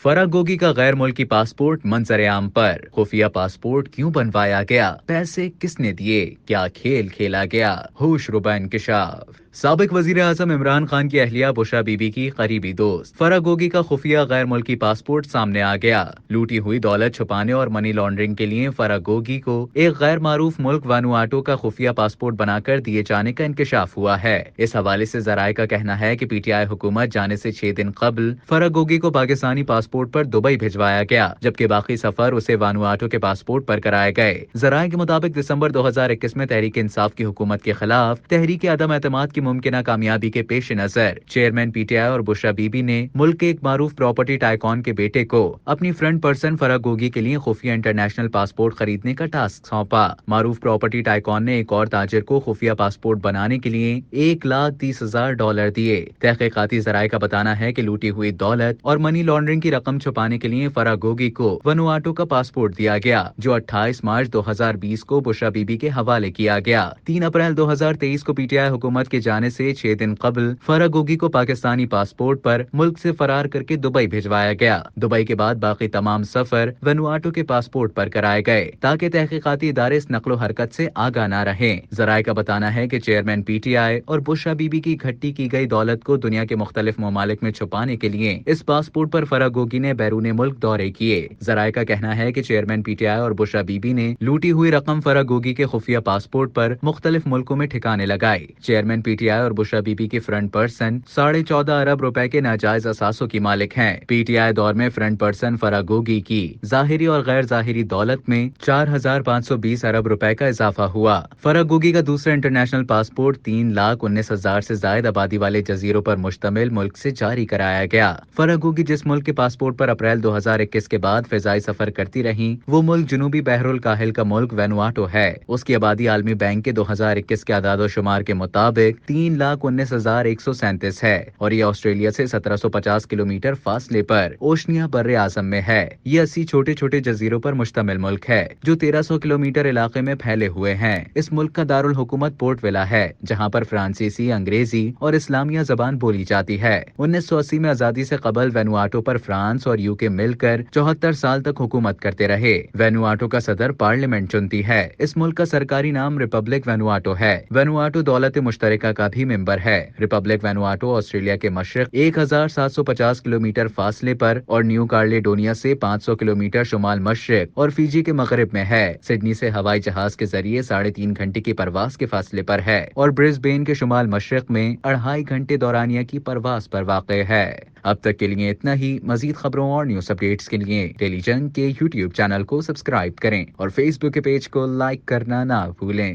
फराह गोगी का गैर मुल्की पासपोर्ट मंजर-ए-आम पर। खुफिया पासपोर्ट क्यों बनवाया गया, पैसे किसने दिए, क्या खेल खेला गया, होश रुबा इंकशाफ। साबिक वजीर आजम इमरान खान की अहलिया बुशरा बीबी की करीबी दोस्त फराह गोगी का खुफिया गैर मुल्की पासपोर्ट सामने आ गया। लूटी हुई दौलत छुपाने और मनी लॉन्ड्रिंग के लिए फराह गोगी को एक गैर मारूफ मुल्क वानुआटो का खुफिया पासपोर्ट बनाकर दिए जाने का इंकशाफ हुआ है। इस हवाले से जराये का कहना है कि पीटीआई हुकूमत जाने से 6 दिन कबल फराह गोगी को पाकिस्तानी पासपोर्ट पर दुबई भिजवाया गया, जबकि बाकी सफर उसे वानुआटो के पासपोर्ट पर कराए गए। जराये के मुताबिक दिसंबर 2021 में तहरीक इंसाफ की हुकूमत के खिलाफ तहरीक अदम एतमाद की मुमकिन कामयाबी के पेश नजर चेयरमैन पीटीआई और बुशरा बीबी ने मुल्क के एक मारूफ प्रॉपर्टी टाइकॉन के बेटे को अपनी फ्रंट पर्सन फराह गोगी के लिए खुफिया इंटरनेशनल पासपोर्ट खरीदने का टास्क सौंपा। मारूफ प्रॉपर्टी टाइकॉन ने एक और ताजिर को खुफिया पासपोर्ट बनाने के लिए $1,30,000 दिए। तहकीकाती जराये का बताना है कि लूटी हुई दौलत और मनी लॉन्ड्रिंग की रकम छुपाने के लिए फराह गोगी को वनुआटो का पासपोर्ट दिया गया, जो 28 मार्च 2020 को बुशरा बीबी के हवाले किया गया। 3 अप्रैल 2023 को पीटीआई हुकूमत के जाने से 6 दिन कबल फराह गोगी को पाकिस्तानी पासपोर्ट पर मुल्क से फरार करके दुबई भिजवाया गया। दुबई के बाद बाकी तमाम सफर वनुआटो के पासपोर्ट पर कराए गए, ताकि तहकीकाती इदारे इस नकलो हरकत से आगाह न रहे। जराये का बताना है कि चेयरमैन पीटीआई और बुशरा बीबी की इकट्ठी की गई दौलत को दुनिया के मुख्तलिफ ममालिक में छुपाने के लिए इस पासपोर्ट पर फराह गोगी ने बैरून मुल्क दौरे किए। जराये का कहना है कि चेयरमैन पीटीआई और बुशरा बीबी ने लूटी हुई रकम फराह गोगी के खुफिया पासपोर्ट पर मुख्तलिफ मुल्कों में ठिकाने लगाए। चेयरमैन पीटीआई और बुशरा बीबी की फ्रंट पर्सन 14.5 अरब रुपए के नाजायज असासों की मालिक हैं। पीटीआई दौर में फ्रंट पर्सन फराह गोगी की जाहिरी और गैर जाहिरी दौलत में 4,520 अरब रुपए का इजाफा हुआ। फराह गोगी का दूसरा इंटरनेशनल पासपोर्ट 3,19,000 से ज्यादा आबादी वाले जजीरों पर मुश्तमिल मुल्क से जारी कराया गया। फराह गोगी जिस मुल्क के पासपोर्ट पर अप्रैल 2021 के बाद फिजाई सफर करती रही, वो मुल्क जनूबी बहरुल काहिल का मुल्क वनुआटो है। उसकी आबादी आलमी बैंक के 2021 के आदादो शुमार के मुताबिक 3,19,137 है और ये ऑस्ट्रेलिया से 1750 किलोमीटर फासले पर ओशनिया बर्रे आजम में है। ये 80 छोटे छोटे जजीरों पर मुश्तमिल मुल्क है, जो 1300 किलोमीटर इलाके में फैले हुए हैं। इस मुल्क का दारुल हुकूमत पोर्ट विला है, जहाँ पर फ्रांसीसी, अंग्रेजी और इस्लामिया जबान बोली जाती है। 1980 में आजादी से कबल वनुआटो पर फ्रांस और यूके मिलकर 74 साल तक हुकूमत करते रहे। वनुआटो का सदर पार्लियामेंट चुनती है। इस मुल्क का सरकारी नाम रिपब्लिक वनुआटो है। वनुआटो दौलत मुश्तरका का भी मेंबर है। रिपब्लिक वनुआटो ऑस्ट्रेलिया के मशरक 1,750 किलोमीटर फासले पर और न्यू कार्लेडोनिया से 500 किलोमीटर शुमाल मशरक और फिजी के मगरब में है। सिडनी से हवाई जहाज के जरिए 3.5 घंटे की परवास के फासले पर है और ब्रिस्बेन के शुमाल मशरक में 2.5 घंटे दौरानिया की परवास पर वाक़ है। अब तक के लिए इतना ही। मजीद खबरों और न्यूज अपडेट्स के लिए टेलीजंग के यूट्यूब चैनल को सब्सक्राइब करें और फेसबुक के पेज को लाइक करना ना भूलें।